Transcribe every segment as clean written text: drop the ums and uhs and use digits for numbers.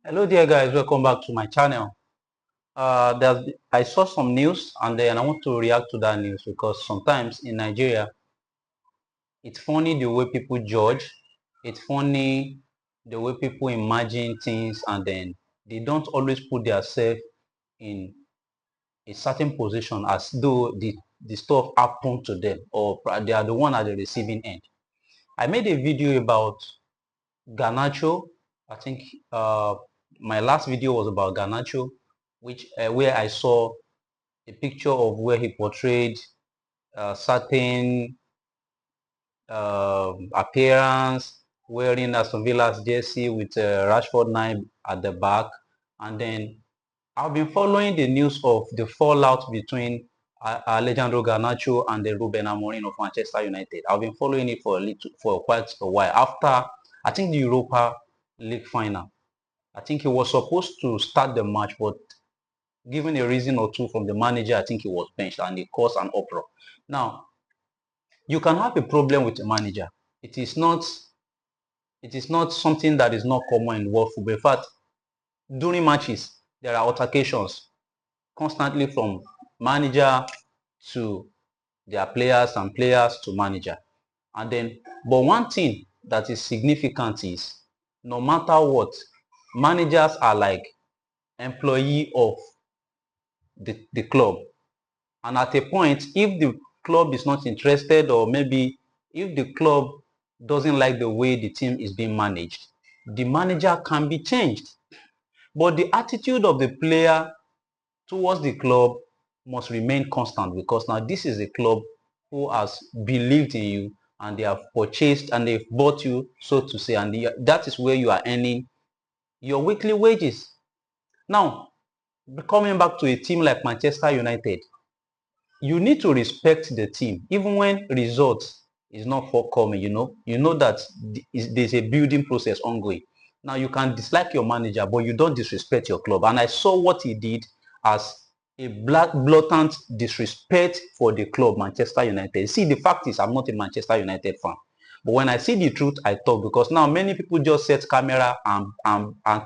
Hello there guys, welcome back to my channel. I saw some news and then I want to react to that news because sometimes in Nigeria, it's funny the way people judge. It's funny the way people imagine things and then they don't always put themselves in a certain position as though the stuff happened to them or they are the one at the receiving end. I made a video about Garnacho. I think uh, my last video was about Garnacho, which where I saw a picture of where he portrayed certain appearance, wearing Aston Villa's jersey with Rashford 9 at the back. And then I've been following the news of the fallout between Alejandro Garnacho and the Ruben Amorim of Manchester United. I've been following it for quite a while. After, I think, the Europa League final, I think he was supposed to start the match, but given a reason or two from the manager, I think he was benched and it caused an uproar. Now, you can have a problem with a manager. It is not something that is not common in world football. In fact, during matches, there are altercations constantly from manager to their players and players to manager. And then, but one thing that is significant is no matter what, managers are like employee of the club. And at a point, if the club is not interested or maybe if the club doesn't like the way the team is being managed, the manager can be changed. But the attitude of the player towards the club must remain constant because now this is a club who has believed in you and they have purchased and they've bought you, so to say, and that is where you are earning your weekly wages. Now, coming back to a team like Manchester United, you need to respect the team even when results is not forthcoming. You know that there's a building process ongoing. Now you can dislike your manager, but you don't disrespect your club, and I saw what he did as a blatant disrespect for the club Manchester United. See, the fact is I'm not a Manchester United fan, but when I see the truth I talk, because now many people just set camera and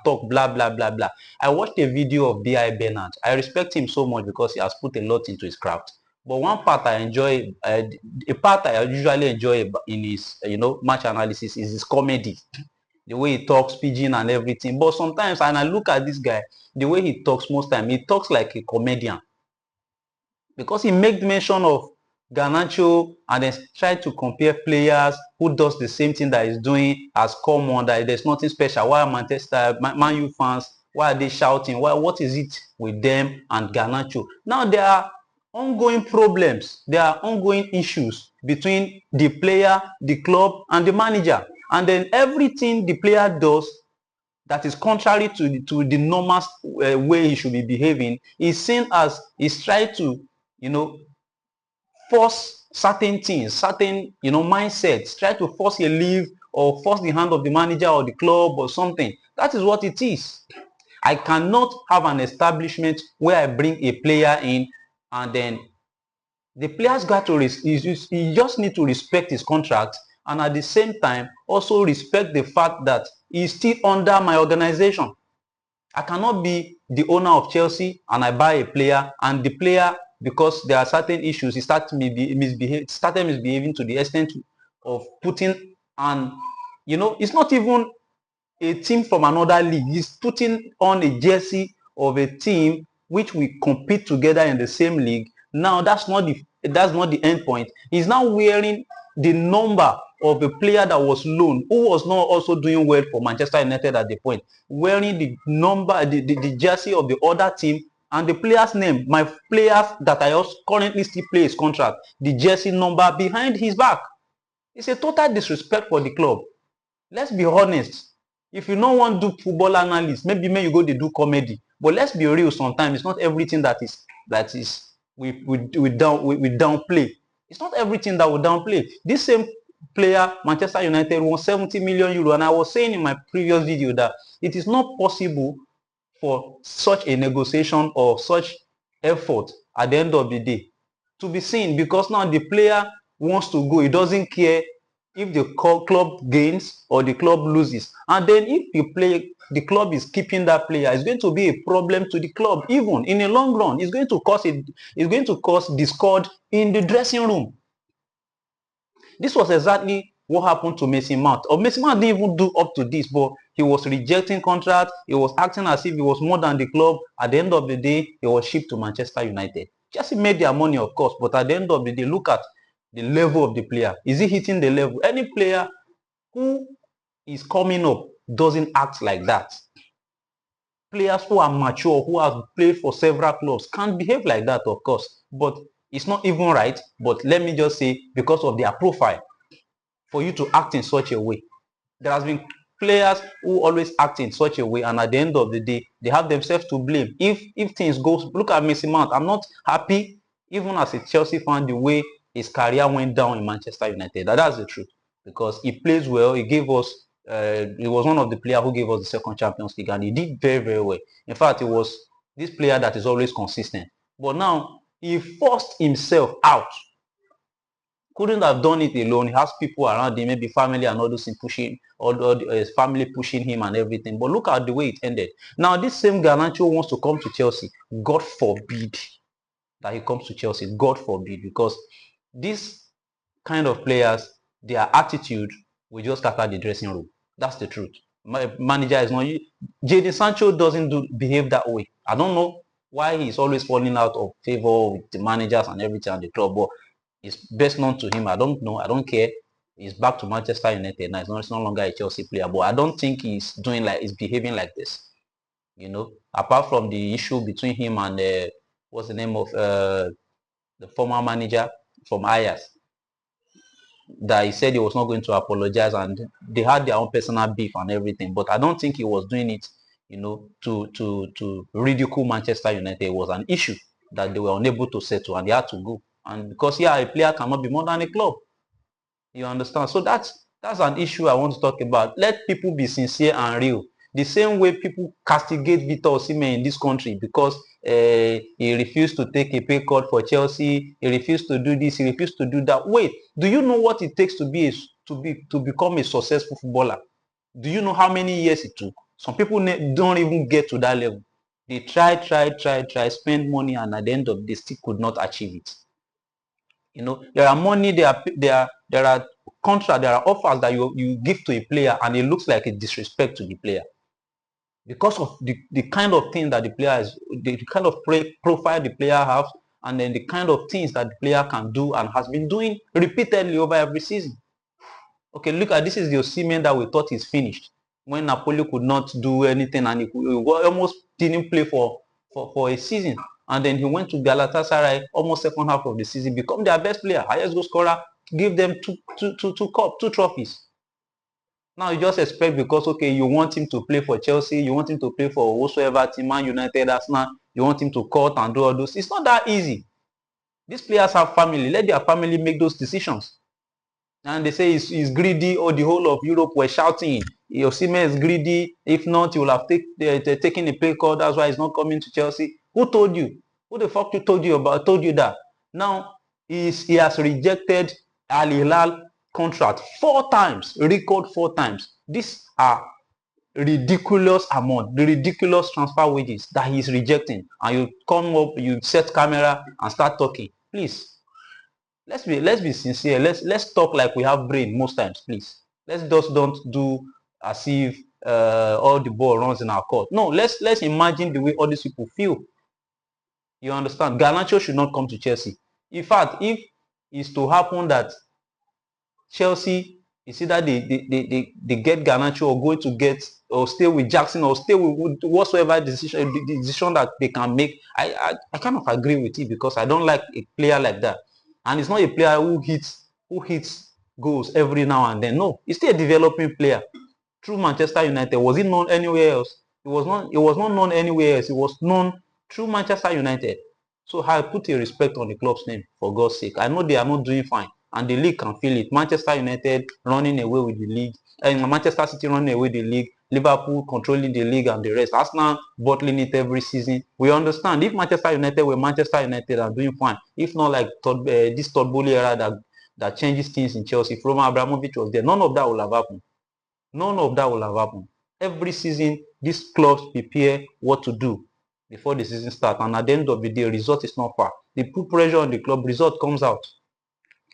talk blah blah blah blah. I watched a video of B.I. Bernard. I respect him so much because he has put a lot into his craft. But one part I enjoy, a part I usually enjoy in his, match analysis is his comedy, the way he talks, pidgin and everything. But sometimes, and I look at this guy, the way he talks most time, he talks like a comedian because he made mention of Garnacho and then try to compare players who does the same thing that he's doing as common, that there's nothing special. Why are Man U fans, why are they shouting? What is it with them and Garnacho? Now there are ongoing problems, there are ongoing issues between the player, the club, and the manager. And then everything the player does that is contrary to the normal way he should be behaving is seen as he's trying to, force certain things, certain, mindsets, try to force a leave or force the hand of the manager or the club or something. That is what it is. I cannot have an establishment where I bring a player in and then the players got to, he just need to respect his contract and at the same time also respect the fact that he's still under my organization. I cannot be the owner of Chelsea and I buy a player and the player, because there are certain issues, he started misbehaving to the extent of putting, and it's not even a team from another league. He's putting on a jersey of a team which we compete together in the same league. Now that's not the end point. He's now wearing the number of a player that was loaned, who was not also doing well for Manchester United at the point, wearing the number, the jersey of the other team and the player's name, my players that I also currently still play his contract, the jersey number behind his back. It's a total disrespect for the club. Let's be honest. If you don't want to do football analysis, maybe you go to do comedy. But let's be real, sometimes it's not everything that is we downplay. It's not everything that we downplay. This same player, Manchester United, won 70 million euro, and I was saying in my previous video that it is not possible for such a negotiation or such effort at the end of the day to be seen, because now the player wants to go. He doesn't care if the club gains or the club loses. And then if the club is keeping that player, it's going to be a problem to the club. Even in a long run, it's going to cause discord in the dressing room. This was exactly what happened to Mason Mount. Or Mason Mount didn't even do up to this, but he was rejecting contracts. He was acting as if he was more than the club. At the end of the day, he was shipped to Manchester United. Chelsea made their money, of course, but at the end of the day, look at the level of the player. Is he hitting the level? Any player who is coming up doesn't act like that. Players who are mature, who have played for several clubs, can't behave like that, of course. But it's not even right. But let me just say, because of their profile, for you to act in such a way. There has been players who always act in such a way, and at the end of the day, they have themselves to blame. If things go, look at Mason Mount. I'm not happy, even as a Chelsea fan, the way his career went down in Manchester United. That's the truth, because he plays well. He gave us. He was one of the players who gave us the second Champions League, and he did very, very well. In fact, he was this player that is always consistent. But now he forced himself out. Couldn't have done it alone. He has people around him, maybe family and all those things pushing, or his family pushing him and everything. But look at the way it ended. Now, this same Garnacho wants to come to Chelsea. God forbid that he comes to Chelsea. God forbid, because these kind of players, their attitude will just scatter the dressing room. That's the truth. My manager is not. Jadon Sancho doesn't behave that way. I don't know why he's always falling out of favor with the managers and everything at the club, but it's best known to him. I don't know. I don't care. He's back to Manchester United now. It's no longer a Chelsea player, but I don't think he's behaving like this. You know, apart from the issue between him and what's the name of the former manager from Ajax, that he said he was not going to apologize, and they had their own personal beef and everything. But I don't think he was doing it, to ridicule Manchester United. It was an issue that they were unable to settle, and they had to go. And because a player cannot be more than a club. You understand? So that's an issue I want to talk about. Let people be sincere and real. The same way people castigate Victor Osimhen in this country because he refused to take a pay cut for Chelsea, he refused to do this, he refused to do that. Wait, do you know what it takes to become a successful footballer? Do you know how many years it took? Some people don't even get to that level. They try, spend money, and at the end of the day, still could not achieve it. There are money, there are contracts, there are offers that you give to a player, and it looks like a disrespect to the player because of the kind of thing that the player is, the kind of profile the player has, and then the kind of things that the player can do and has been doing repeatedly over every season. Okay, look at this. Is the Osimhen that we thought is finished when Napoli could not do anything, and he almost didn't play for a season. And then he went to Galatasaray almost second half of the season, become their best player, highest goal scorer, give them two trophies. Now you just expect, because okay, you want him to play for Chelsea, you want him to play for whatsoever team, Man United, Arsenal, you want him to cut and do all those. It's not that easy. These players have family. Let their family make those decisions. And they say he's greedy, or the whole of Europe were shouting, Osimhen is greedy. If not, he will have taken a pay cut. That's why he's not coming to Chelsea. Who told you? Who the fuck told you that? Now he has rejected Al Hilal contract 4 times, record 4 times. These are ridiculous amount, the ridiculous transfer wages that he's rejecting. And you come up, you set camera and start talking. Please. Let's be sincere. Let's talk like we have brain most times, please. Let's just don't do as if all the ball runs in our court. No, let's imagine the way all these people feel. You understand? Garnacho should not come to Chelsea. In fact, if it's to happen that Chelsea is either they get Garnacho, or going to get, or stay with Jackson, or stay with whatsoever decision that they can make, I kind of agree with it, because I don't like a player like that. And it's not a player who hits goals every now and then. No, he's still a developing player. Through Manchester United, was he known anywhere else? It was not known anywhere else. It was known through Manchester United. So I put a respect on the club's name, for God's sake. I know they are not doing fine, and the league can feel it. Manchester United running away with the league, and Manchester City running away with the league, Liverpool controlling the league and the rest. Arsenal bottling it every season. We understand. If Manchester United were Manchester United and doing fine, if not like this Todd Bowley era that changes things in Chelsea. If Roman Abramovich was there, none of that will have happened. None of that will have happened. Every season, these clubs prepare what to do before the season starts, and at the end of the day, result is not far. They put pressure on the club, result comes out.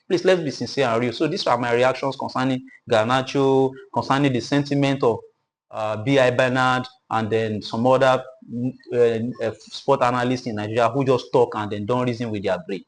Please, let's be sincere and real. So these are my reactions concerning Garnacho, concerning the sentiment of B.I. Bernard, and then some other sport analysts in Nigeria who just talk and then don't reason with their brain.